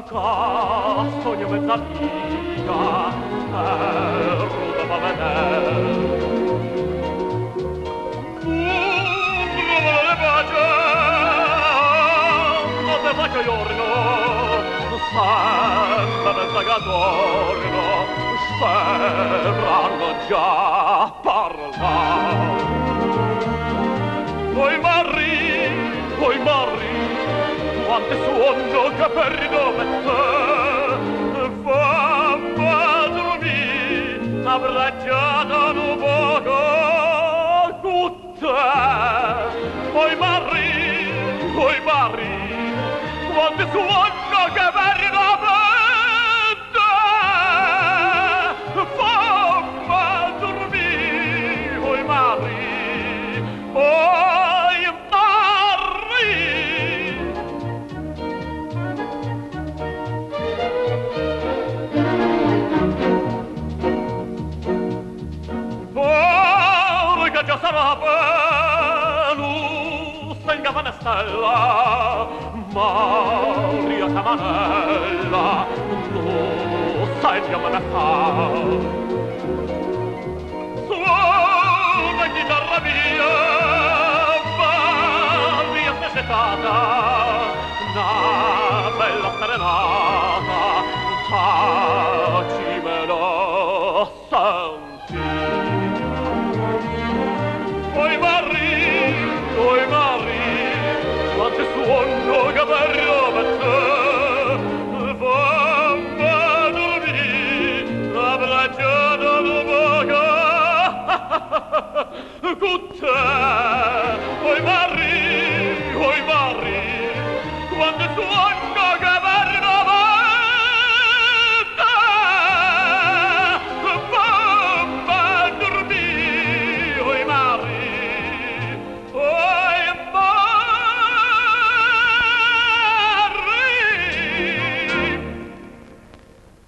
ca sogno mezza vita ruda va vedere le pace non te faccio giorno sempre mezza che torno sembrano già parlare oi Marri quante suono che perdo per te fammi dormire abbracciato un poco con te oi Marri quante suono che perdo per te fammi dormire oi Marri già sarà bello senga vanestella Maria Camanella lo senga vanestella suona chitarra mia va via spezzettata una bella serenata facimelo sentire oi Marri, quante suono che perdo per te fammi dormire abbracciato un poco con te oi Marri